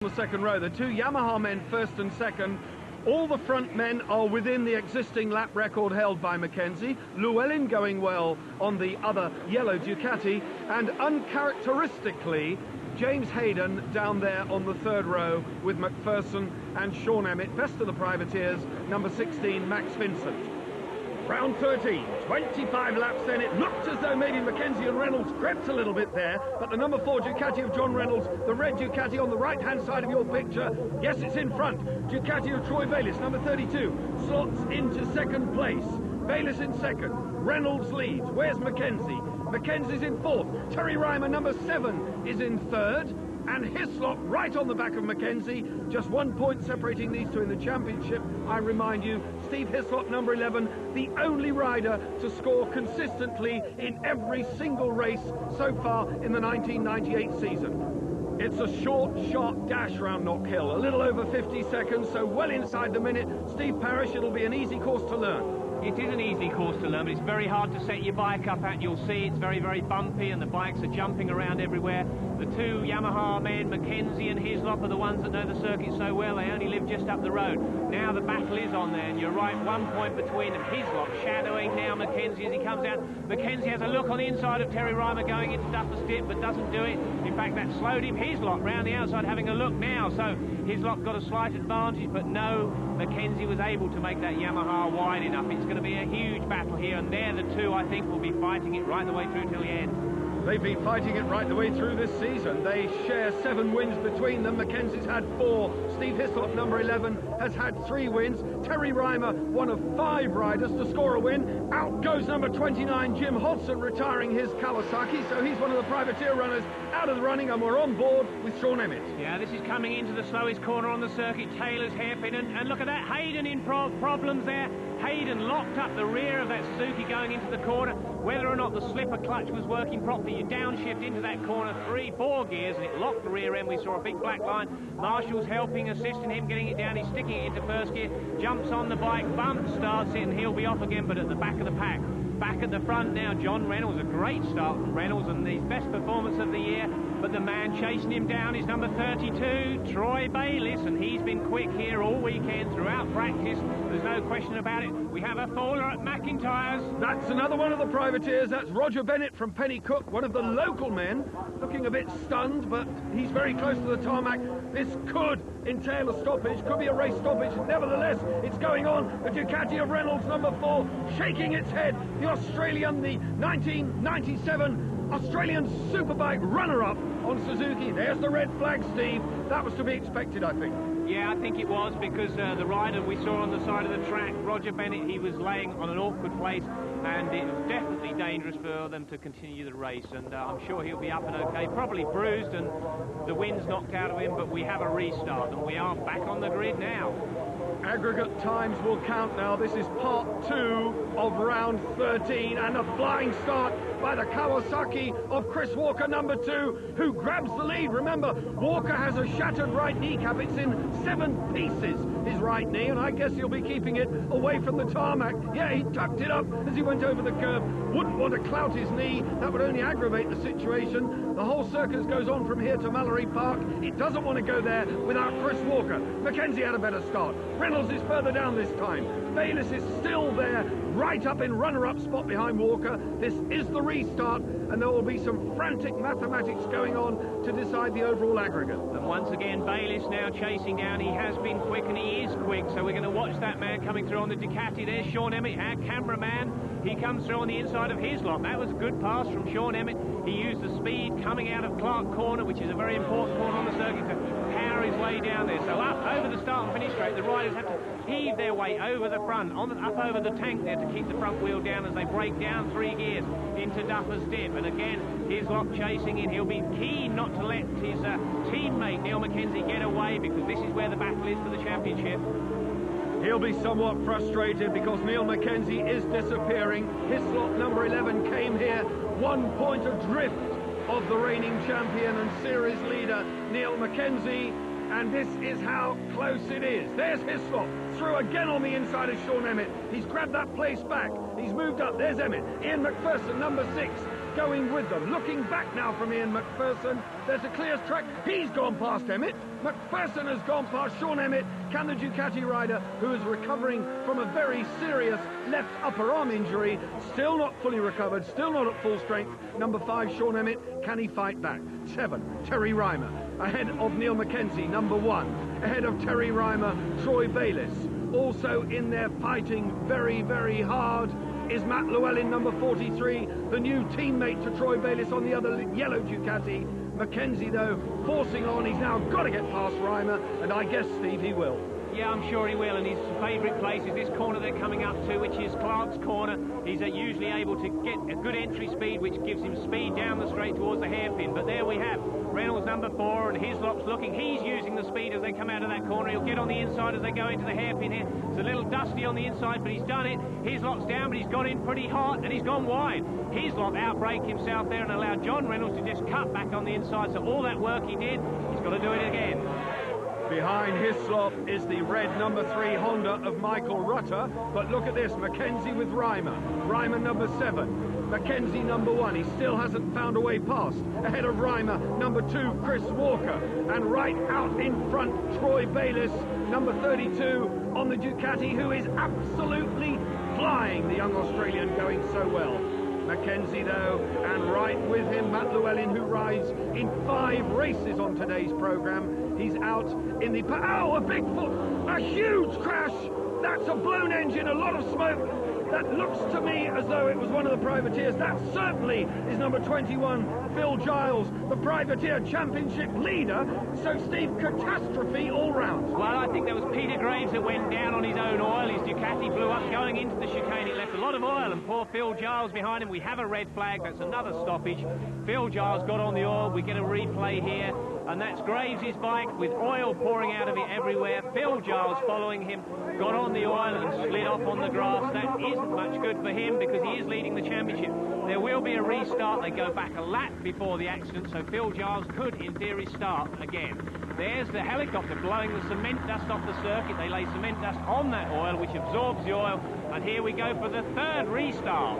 The second row, the two Yamaha men first and second. All the front men are within the existing lap record held by Mackenzie. Llewellyn going well on the other yellow Ducati, and uncharacteristically James Hayden down there on the third row with McPherson and Sean Emmett. Best of the privateers, number 16 Max Vincent. Round 13, 25 laps then. It looked as though maybe Mackenzie and Reynolds crept a little bit there, but the number 4 Ducati of John Reynolds, the red Ducati on the right-hand side of your picture, yes, it's in front. Ducati of Troy Bayliss, number 32, slots into second place. Bayliss in second, Reynolds leads. Where's Mackenzie? Mackenzie's in fourth. Terry Reimer, number 7, is in third. And Hyslop right on the back of Mackenzie. Just 1 point separating these two in the championship. I remind you, Steve Hyslop, number 11, the only rider to score consistently in every single race so far in the 1998 season. It's a short, sharp dash round Knockhill, a little over 50 seconds, so well inside the minute. Steve Parrish, it'll be an easy course to learn. It is an easy course to learn, but it's very hard to set your bike up at. You'll see it's very, very bumpy, and the bikes are jumping around everywhere. The two Yamaha men, Mackenzie and Hyslop, are the ones that know the circuit so well. They only live just up the road. Now the battle is on there, and you're right, 1 point between them. Hyslop shadowing now Mackenzie as he comes out. Mackenzie has a look on the inside of Terry Reimer going into Duffer's Dip, but doesn't do it. In fact, that slowed him. Hyslop round the outside having a look now, so Hyslop got a slight advantage, but no, Mackenzie was able to make that Yamaha wide enough. It's going to be a huge battle here, and they're the two I think will be fighting it right the way through till the end. They've been fighting it right the way through this season. They share 7 wins between them. Mackenzie's had 4. Steve Hyslop, number 11, has had 3 wins. Terry Reimer, one of 5 riders to score a win. Out goes number 29, Jim Hodson, retiring his Kawasaki. So he's one of the privateer runners out of the running, and we're on board with Sean Emmett. Yeah, this is coming into the slowest corner on the circuit. Taylor's hairpin, and look at that, Hayden in problems there. Hayden locked up the rear of that Suzuki going into the corner. Whether or not the slipper clutch was working properly, you downshift into that corner 3-4 gears, and it locked the rear end. We saw a big black line. Marshall's helping, assisting him, getting it down. He's sticking it into first gear, jumps on the bike, bumps, starts it, and he'll be off again, but at the back of the pack. Back at the front now, John Reynolds. A great start from Reynolds, and his best performance of the year. But the man chasing him down is number 32, Troy Bayliss, and he's been quick here all weekend throughout practice. There's no question about it. We have a faller at McIntyre's. That's another one of the privateers. That's Roger Bennett from Penny Cook, one of the local men, looking a bit stunned, but he's very close to the tarmac. This could entail a stoppage, could be a race stoppage. Nevertheless, it's going on. The Ducati of Reynolds, number 4, shaking its head. The Australian, the 1997 Australian Superbike runner-up on Suzuki. There's the red flag, Steve. That was to be expected, I think. Yeah, I think it was, because the rider we saw on the side of the track, Roger Bennett, he was laying on an awkward place, and it was definitely dangerous for them to continue the race, and I'm sure he'll be up and okay, probably bruised, and the wind's knocked out of him, but we have a restart, and we are back on the grid now. Aggregate times will count now. This is part 2 of round 13, and a flying start by the Kawasaki of Chris Walker, number 2, who grabs the lead. Remember, Walker has a shattered right kneecap. It's in 7 pieces, his right knee, and I guess he'll be keeping it away from the tarmac. Yeah, he tucked it up as he went over the curb. Wouldn't want to clout his knee. That would only aggravate the situation. The whole circus goes on from here to Mallory Park. It doesn't want to go there without Chris Walker. Mackenzie had a better start. Reynolds is further down this time. Bayliss is still there, right up in runner-up spot behind Walker. This is the restart, and there will be some frantic mathematics going on to decide the overall aggregate. And once again, Bayliss now chasing down. He has been quick, and he is quick, so we're going to watch that man coming through on the Ducati. There's Sean Emmett, our cameraman. He comes through on the inside of Hyslop. That was a good pass from Sean Emmett. He used the speed coming out of Clark Corner, which is a very important corner on the circuit, to power his way down there. So up over the start and finish straight, the riders have to heave their way over the front, up over the tank there to keep the front wheel down as they break down 3 gears into Duffer's Dip. And again, Hyslop chasing in. He'll be keen not to let his teammate Neil Mackenzie get away, because this is where the battle is for the championship. He'll be somewhat frustrated because Neil Mackenzie is disappearing. Hyslop, number 11, came here 1 point adrift of the reigning champion and series leader Neil Mackenzie, and this is how close it is. There's Hyslop, through again on the inside of Sean Emmett. He's grabbed that place back. He's moved up. There's Emmett. Ian McPherson, number 6, going with them. Looking back now from Ian McPherson. There's a clear track. He's gone past Emmett. McPherson has gone past Sean Emmett. Can the Ducati rider, who is recovering from a very serious left upper arm injury, still not fully recovered, still not at full strength, number 5, Sean Emmett, can he fight back? 7, Terry Reimer, ahead of Neil Mackenzie, number 1. Ahead of Terry Reimer, Troy Bayliss. Also in there fighting very, very hard is Matt Llewellyn, number 43, the new teammate to Troy Bayliss on the other yellow Ducati. Mackenzie, though, forcing on. He's now got to get past Reimer, and I guess, Steve, he will. Yeah, I'm sure he will, and his favourite place is this corner they're coming up to, which is Clark's corner. He's usually able to get a good entry speed, which gives him speed down the straight towards the hairpin. But there we have Reynolds, number 4, and Hyslop's looking. He's using the speed as they come out of that corner. He'll get on the inside as they go into the hairpin here. It's a little dusty on the inside, but he's done it. Hyslop's down, but he's got in pretty hot, and he's gone wide. Hyslop outbraked himself there and allowed John Reynolds to just cut back on the inside. So all that work he did, he's got to do it again. Behind Hyslop is the red number 3 Honda of Michael Rutter. But look at this, Mackenzie with Reimer. Reimer number 7. Mackenzie number 1. He still hasn't found a way past. Ahead of Reimer, number 2, Chris Walker. And right out in front, Troy Bayliss, number 32 on the Ducati, who is absolutely flying, the young Australian, going so well. Mackenzie, though, and right with him, Matt Llewellyn, who rides in 5 races on today's programme. He's out in the... Oh, a big a huge crash! That's a blown engine, a lot of smoke. That looks to me as though it was one of the privateers. That certainly is number 21, Phil Giles, the privateer championship leader. So, Steve, catastrophe all round. Well, I think that was Peter Graves that went down on his own oil. His Ducati blew up going into the chicane. It left a lot of oil, and poor Phil Giles behind him. We have a red flag. That's another stoppage. Phil Giles got on the oil. We get a replay here, and that's Graves' bike with oil pouring out of it everywhere. Phil Giles following him, got on the oil and slid off on the grass. That isn't much good for him because he is leading the championship. There will be a restart. They go back a lap before the accident, so Phil Giles could, in theory, start again. There's the helicopter blowing the cement dust off the circuit. They lay cement dust on that oil, which absorbs the oil, and here we go for the 3rd restart.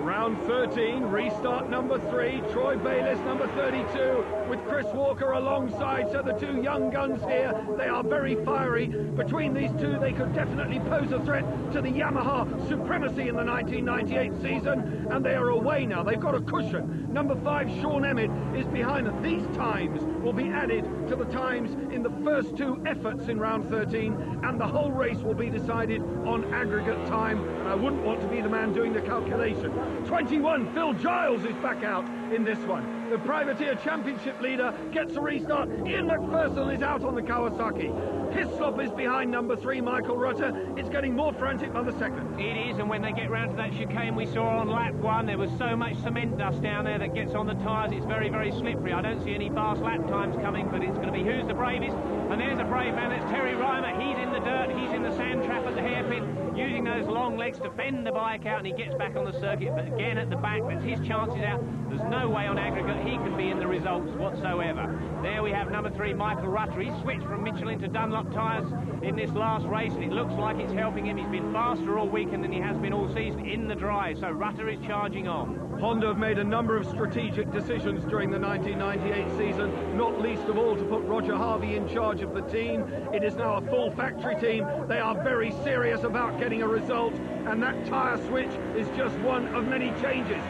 Round 13, restart number 3, Troy Bayliss, number 32, with Chris Walker alongside. So the 2 young guns here, they are very fiery. Between these 2, they could definitely pose a threat to the Yamaha supremacy in the 1998 season, and they are away now. They've got a cushion. Number 5, Sean Emmett, is behind them. These times will be added to the times in the first 2 efforts in round 13, and the whole race will be decided on aggregate time, and I wouldn't want to be the man doing the calculation. 21, Phil Giles is back out in this one. The privateer championship leader gets a restart. Ian McPherson is out on the Kawasaki. Hyslop is behind number 3, Michael Rutter. It's getting more frantic by the second. It is, and when they get round to that chicane we saw on lap 1, there was so much cement dust down there that gets on the tyres. It's very, very slippery. I don't see any fast lap times coming, but it's going to be who's the bravest. And there's a brave man, that's Terry Reimer. He's in the dirt, he's in the sand trap at the hairpin, using those long legs to fend the bike out, and he gets back on the circuit. But again at the back, that's his chances out. There's no way on aggregate he can be in the results whatsoever. There we have number 3, Michael Rutter. He's switched from Michelin to Dunlop tyres in this last race, and it looks like it's helping him. He's been faster all weekend than he has been all season in the dry, so Rutter is charging on. Honda have made a number of strategic decisions during the 1998 season, not least of all to put Roger Harvey in charge of the team. It is now a full factory team. They are very serious about getting a result, and that tyre switch is just one of many changes.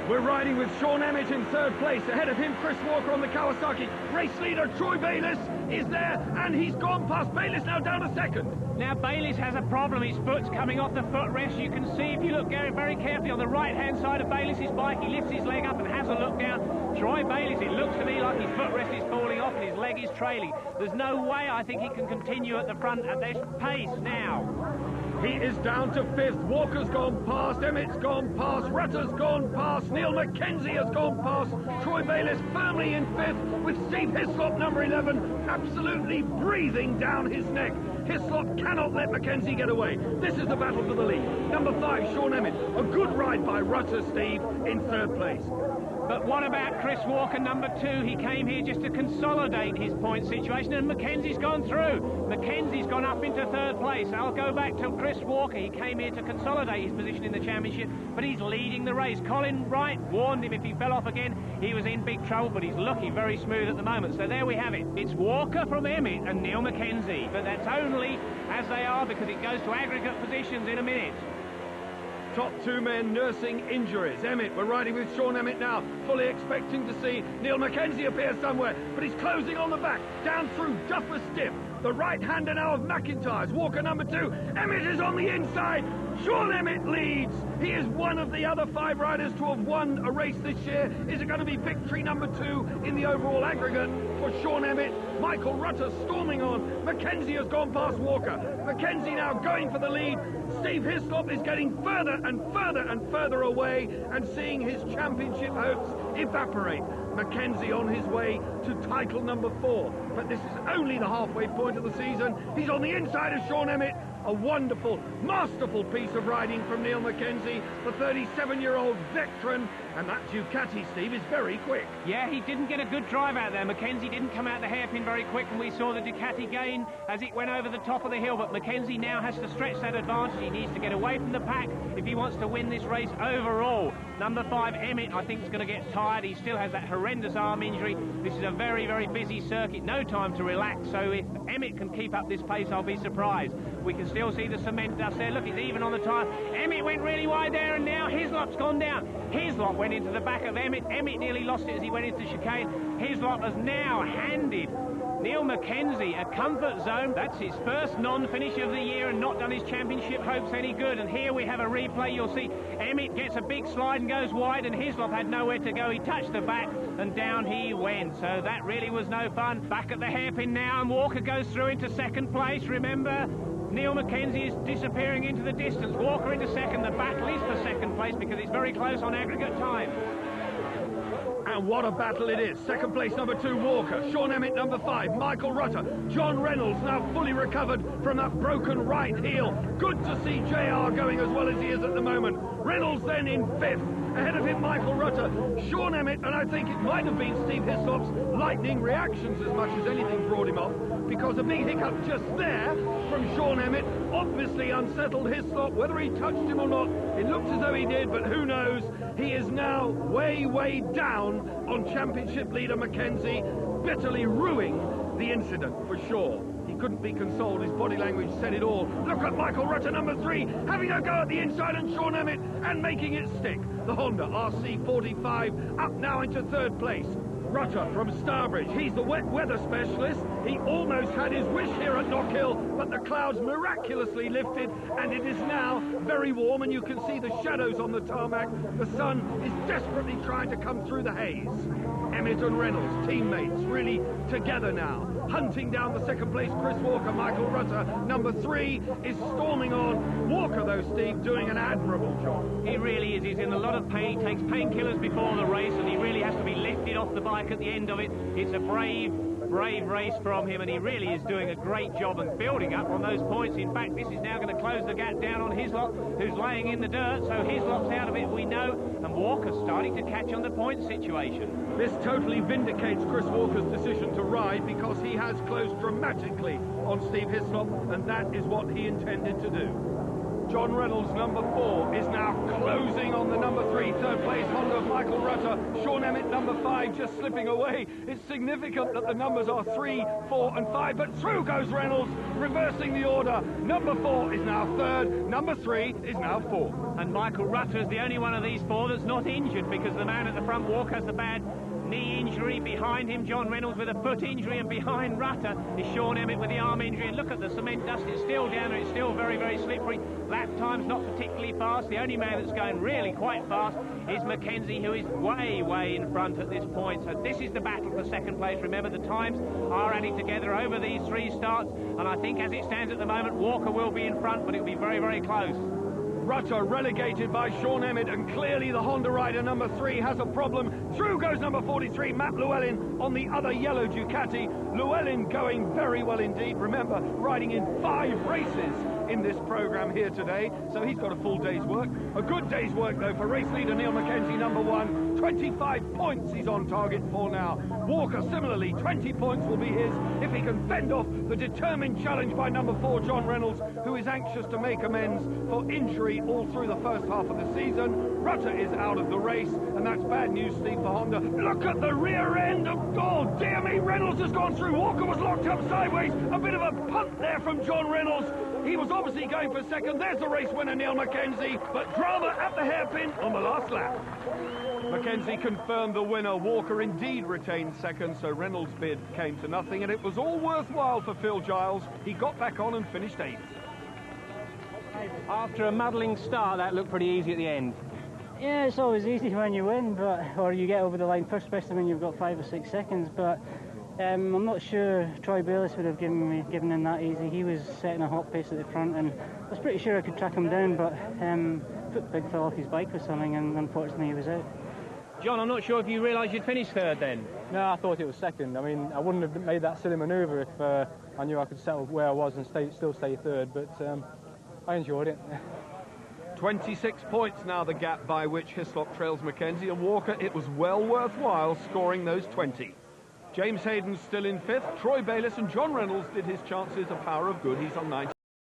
We're riding with Sean Emmett in 3rd place. Ahead of him, Chris Walker on the Kawasaki. Race leader Troy Bayliss is there, and he's gone past Bayliss, now down to 2nd. Now Bayliss has a problem. His foot's coming off the footrest. You can see, if you look very carefully, on the right-hand side of Bayliss' bike, he lifts his leg up and has a look down. Troy Bayliss, it looks to me like his footrest is falling off and his leg is trailing. There's no way I think he can continue at the front at this pace now. He is down to 5th. Walker's gone past, Emmett's gone past, Rutter's gone past, Neil Mackenzie has gone past, Troy Bayliss firmly in 5th, with Steve Hyslop, number 11, absolutely breathing down his neck. Hyslop cannot let Mackenzie get away. This is the battle for the lead. Number 5, Sean Emmett. A good ride by Rutter, Steve, in 3rd place. But what about Chris Walker, number 2? He came here just to consolidate his point situation, and Mackenzie's gone through. Mackenzie's gone up into 3rd place. I'll go back to Chris Walker. He came here to consolidate his position in the championship, but he's leading the race. Colin Wright warned him if he fell off again, he was in big trouble, but he's looking very smooth at the moment. So there we have it. It's Walker from Emmett and Neil Mackenzie, but that's only as they are because it goes to aggregate positions in a minute. Top 2 men nursing injuries. Emmett, we're riding with Sean Emmett now, fully expecting to see Neil Mackenzie appear somewhere, but he's closing on the back, down through Duffer Stiff. The right-hander now of McIntyre's. Walker number 2. Emmett is on the inside. Sean Emmett leads. He is one of the other 5 riders to have won a race this year. Is it going to be victory number 2 in the overall aggregate for Sean Emmett? Michael Rutter storming on. Mackenzie has gone past Walker. Mackenzie now going for the lead. Steve Hyslop is getting further and further and further away and seeing his championship hopes evaporate. Mackenzie on his way to title number 4. But this is only the halfway point of the season. He's on the inside of Sean Emmett. A wonderful, masterful piece of riding from Neil Mackenzie, the 37-year-old veteran, and that Ducati, Steve, is very quick. Yeah, he didn't get a good drive out there. Mackenzie didn't come out the hairpin very quick, and we saw the Ducati gain as it went over the top of the hill, but Mackenzie now has to stretch that advantage. He needs to get away from the pack if he wants to win this race overall. Number 5, Emmett, I think is going to get tired. He still has that horrendous arm injury. This is a very, very busy circuit. No time to relax, so if Emmett can keep up this pace, I'll be surprised. We can still see the cement dust there. Look, it's even on the tyre. Emmett went really wide there, and now Hyslop's gone down. Hyslop went into the back of Emmett. Emmett nearly lost it as he went into chicane. Hyslop has now handed Neil Mackenzie a comfort zone. That's his first non-finish of the year and not done his championship hopes any good. And here we have a replay. You'll see Emmett gets a big slide and goes wide, and Hyslop had nowhere to go. He touched the back and down he went. So that really was no fun. Back at the hairpin now, and Walker goes through into 2nd place. Remember, Neil Mackenzie is disappearing into the distance. Walker into 2nd. The battle is for 2nd place because it's very close on aggregate time. And what a battle it is. 2nd place, number 2, Walker. Sean Emmett, number 5. Michael Rutter. John Reynolds, now fully recovered from that broken right heel. Good to see JR going as well as he is at the moment. Reynolds then in 5th. Ahead of him, Michael Rutter. Sean Emmett, and I think it might have been Steve Hyslop's lightning reactions as much as anything brought him off, because a big hiccup just there from Sean Emmett obviously unsettled Hyslop. Whether he touched him or not, it looks as though he did, but who knows? He is now way, way down on championship leader Mackenzie, bitterly ruining the incident for sure. He couldn't be consoled. His body language said it all. Look at Michael Rutter, number 3, having a go at the inside, and Sean Emmett, and making it stick. The Honda RC45 up now into 3rd place. Rutter from Starbridge, he's the wet weather specialist. He almost had his wish here at Knockhill, but the clouds miraculously lifted, and it is now very warm, and you can see the shadows on the tarmac. The sun is desperately trying to come through the haze. Emmett and Reynolds, teammates, really together now. Hunting down the 2nd place, Chris Walker. Michael Rutter, number 3, is storming on. Walker, though, Steve, doing an admirable job. He really is. He's in a lot of pain. He takes painkillers before the race, and he really has to be lifted off the bike at the end of it. It's a brave race from him, and he really is doing a great job and building up on those points. In fact, this is now going to close the gap down on Hyslop, who's laying in the dirt, so Hyslop's out of it, we know, and Walker's starting to catch on the point situation. This totally vindicates Chris Walker's decision to ride, because he has closed dramatically on Steve Hyslop, and that is what he intended to do. John Reynolds, number 4, is now closing on the number 3, 3rd place Honda of Michael Rutter. Sean Emmett, number 5, just slipping away. It's significant that the numbers are 3, 4 and 5, but through goes Reynolds, reversing the order. Number 4 is now 3rd, number 3 is now 4th. And Michael Rutter is the only one of these 4 that's not injured, because the man at the front walk has the bad knee injury. Behind him, John Reynolds with a foot injury, and behind Rutter is Sean Emmett with the arm injury. And look at the cement dust, it's still down there, it's still very, very slippery. Lap time's not particularly fast. The only man that's going really quite fast is Mackenzie, who is way, way in front at this point. So this is the battle for 2nd place. Remember, the times are adding together over these 3 starts, and I think as it stands at the moment, Walker will be in front, but it'll be very, very close. Rutter relegated by Sean Emmett, and clearly the Honda rider number 3 has a problem. Through goes number 43, Matt Llewellyn, on the other yellow Ducati. Llewellyn going very well indeed. Remember, riding in 5 races in this program here today, so he's got a full day's work. A good day's work, though, for race leader Neil Mackenzie, number 1. 25 points he's on target for now. Walker, similarly, 20 points will be his if he can fend off the determined challenge by number 4, John Reynolds, who is anxious to make amends for injury all through the first half of the season. Rutter is out of the race, and that's bad news, Steve, for Honda. Look at the rear end of... Oh, dear me, Reynolds has gone through. Walker was locked up sideways. A bit of a punt there from John Reynolds. He was obviously going for second. There's the race winner, Neil Mackenzie, but drama at the hairpin on the last lap. Mackenzie confirmed the winner. Walker indeed retained second, so Reynolds' bid came to nothing, and it was all worthwhile for Phil Giles. He got back on and finished 8th. After a muddling start, that looked pretty easy at the end. Yeah, it's always easy when you win, or you get over the line first, especially when you've got 5 or 6 seconds, but I'm not sure Troy Bayliss would have given in that easy. He was setting a hot pace at the front, and I was pretty sure I could track him down, but Big fell off his bike or something, and unfortunately he was out. John, I'm not sure if you realised you'd finished 3rd then. No, I thought it was 2nd. I mean, I wouldn't have made that silly manoeuvre if I knew I could settle where I was and still stay 3rd, but I enjoyed it. 26 points now the gap by which Hyslop trails Mackenzie, and Walker, it was well worthwhile scoring those 20. James Hayden's still in 5th. Troy Bayliss and John Reynolds did his chances a power of good. He's on 90.